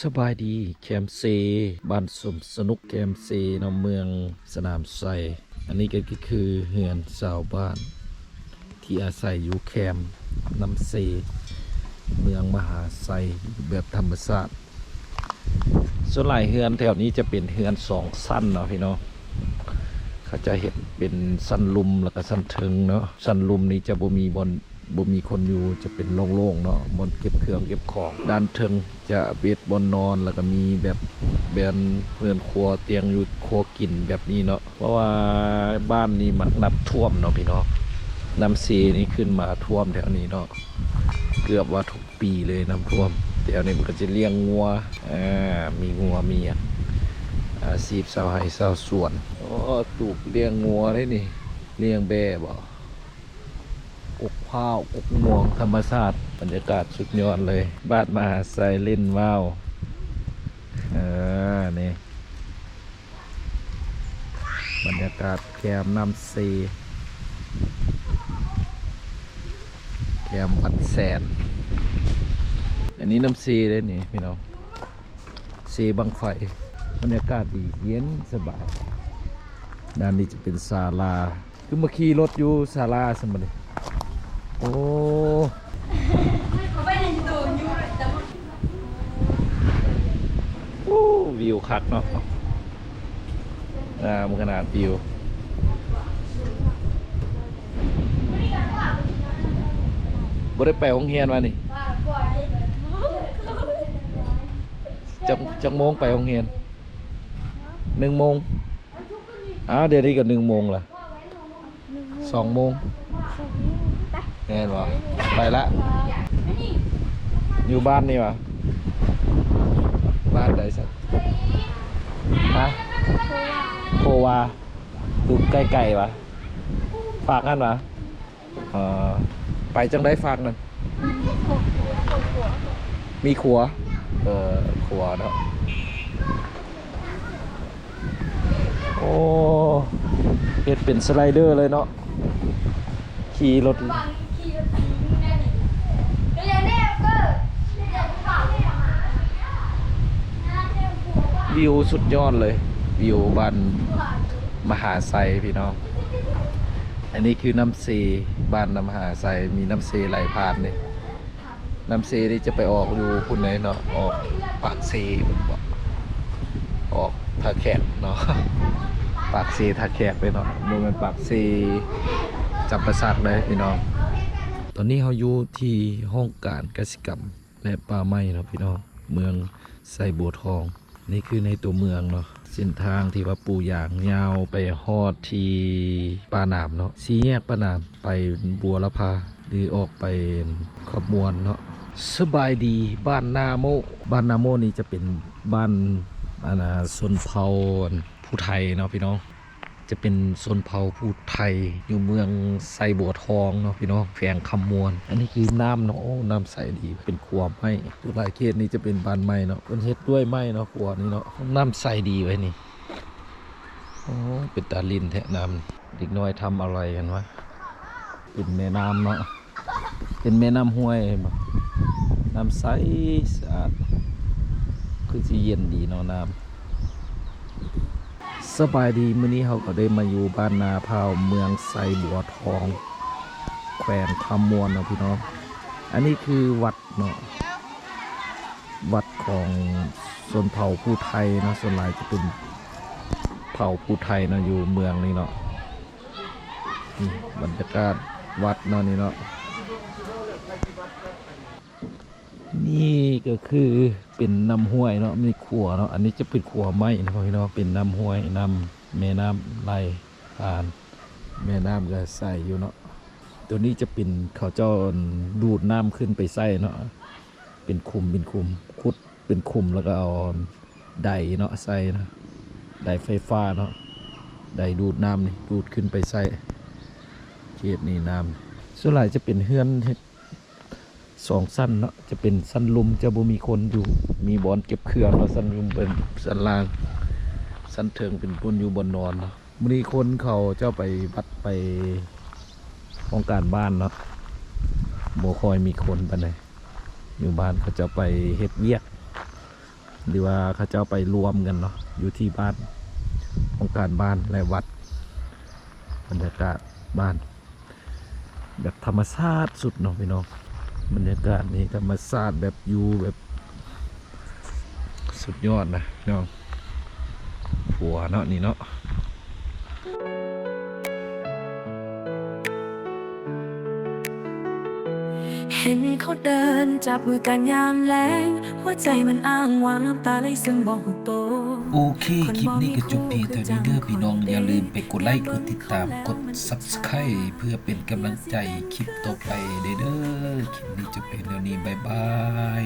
สบายดีแคมเซบ้านสมสนุกแคมเซในเมืองสนามไซอันนี้ก็คือเฮือนชาวบ้านที่อาศัยอยู่แคมน้ำเซเมืองมหาไซแบบธรรมชาติส่วนหลายเฮือนแถวนี้จะเป็นเฮือนสองสั้นเนาะพี่น้องเขาจะเห็นเป็นสั้นลุมแล้วก็สั้นเทิงเนาะสั้นลุมนี้จะบ่มีคนอยู่จะเป็นโล่งๆเนาะบนเก็บเครื่องเก็บของด้านเทิงจะเบ็ดบนนอนแล้วก็มีแบบเรือนครัวเตียงอยู่ครัวกินแบบนี้เนาะเพราะว่าบ้านนี้มันน้ำท่วมเนาะพี่น้องน้ำซีนี่ขึ้นมาท่วมแถวนี้เนาะเกือบว่าทุกปีเลยน้ำท่วมแถวนี้มันก็จะเลี้ยงงัวมีงัวมีอาชีพชาวไร่ชาวสวนตูกเลี้ยงงัวได้นี่เลี้ยงแบ่บ่อกข้าวอกม่วงธรรมชาติบรรยากาศสุดยอดเลยบ้านมหาไซเล่นว่าวนี่บรรยากาศแคมน้ำซีแคมวัดแสนอันนี้น้ำซีเลยนี่พี่น้องซีบังไฟบรรยากาศดีเย็นสบายด้านนี้จะเป็นศาลาคือเมื่อขี่รถอยู่ศาลาสมบัติโอ้วิวคักเนาะมันขนาดวิวบ่ได้ไปโรงเรียนมานี่จังโมงไปโรงเรียน1 โมงเดี๋ยวนี้ก็1 โมงละ2 โมงแน่นวะไปละอยู่บ้านนี่วะบ้านใดสักฮะโควาดูใกล้ๆวะฝากกันวะไปจังได้ฝากนั่นมีขัวขัวเนาะโอ้เฮ็ดเป็นสไลเดอร์เลยเนาะขี่รถวิวสุดยอดเลยวิวบ้านมหาไซพี่น้องอันนี้คือน้ำซีบ้านมหาไซมีน้ำซีไหลผ่านนี่น้ำซีนี่จะไปออกอยู่พุ่นไหนเนาะออกปากซีออกท่าแขกเนาะปากซีท่าแขกไปเนาะมันปากซีจับประสาทเลยพี่น้องตอนนี้เขาอยู่ที่ห้องการกสิกรรมและป่าไม้เนาะพี่น้องเมืองไซบัวทองนี่คือในตัวเมืองเนาะเส้นทางที่ว่าปูยางยาวไปฮอดที่ปาหนามเนาะสี่แยกปาหนามไปบัวละพาหรือออกไปขบวนเนาะสบายดีบ้านนาโมนี่จะเป็นบ้านชนเผ่าผู้ไทยเนาะพี่น้องจะเป็นชนเผ่าผู้ไทยอยู่เมืองไซบัวทองเนาะพี่น้องแฝงคำมวลอันนี้คือน้ำเนาะน้ำใสดีเป็นครัวไม้ทุกหลายเขตนี้จะเป็นบ้านไม้เนาะเป็นเฮ็ดด้วยไม้เนาะครัวนี้เนาะน้ำใสดีไว้นี่เป็นตาลินแทะน้ำเด็กน้อยทำอะไรกันวะเป็นแม่น้ำเนาะเป็นแม่น้ำห้วยน้ำใสสะอาดคือสิเย็นดีเนาะน้ำสบายดีมื้อนี้เขาก็ได้มาอยู่บ้านนาพาวเมืองไซบัวทองแขวงคำมวลเนาะพี่น้องอันนี้คือวัดเนาะวัดของชนเผ่าผู้ไทยเนาะส่วนหลายจะเป็นเผ่าผู้ไทยเนาะอยู่เมืองนี้เนาะบรรยากาศวัดเนาะนี่เนาะนี่ก็คือเป็นน้ำห้วยเนาะมีขัวเนาะอันนี้จะเป็นขัวไม้นะพี่น้องเป็นน้ำห้วยน้ำแม่น้ำไหลผ่านแม่น้ำก็ใส่อยู่เนาะตัวนี้จะเป็นเขาเจ้าดูดน้ำขึ้นไปใส่เนาะเป็นคุมขุดเป็นคุมแล้วก็เอาไดเนาะใส่นะไดไฟฟ้าเนาะไดดูดน้ำนี่ดูดขึ้นไปใส่เขตนี้น้ำส่วนใหญ่จะเป็นเฮือน2 สั้นเนาะจะเป็นสั้นลุมจะบ่มีคนอยู่มีบอนเก็บเครื่องแล้วสั้นลุมเป็นสั้นล่างสั้นเทิงเป็นปุ่นอยู่บนนอนเนาะมื้อนี้คนเขาเจ้าไปวัดไปโครงการบ้านเนาะบ่ค่อยมีคนปานใดอยู่บ้านเขาจะไปเฮ็ดเวียก หรือว่าเขาเจ้าไปรวมกันเนาะอยู่ที่บ้านองค์การบ้านและวัดบรรยากาศบ้านแบบธรรมชาติสุดเนาะพี่น้องบรรยากาศนี้ธรรมชาติแบบอยู่แบบสุดยอดนะพี่น้องผัวเนาะนี่เนาะ เห็นเขาเดินจับมือกันยามแลงหัวใจมันอ้างว้างน้ำตาไหลซึมบอกโต โอเค คลิปนี้ก็จบเพียงเท่านี้เด้อพี่น้องอย่าลืมไปกดไลค์กดติดตามกด Subscribe เพื่อเป็นกำลังใจคลิปต่อไปเด้อคลิปนี้จบเพียงเท่านี้บ๊ายบาย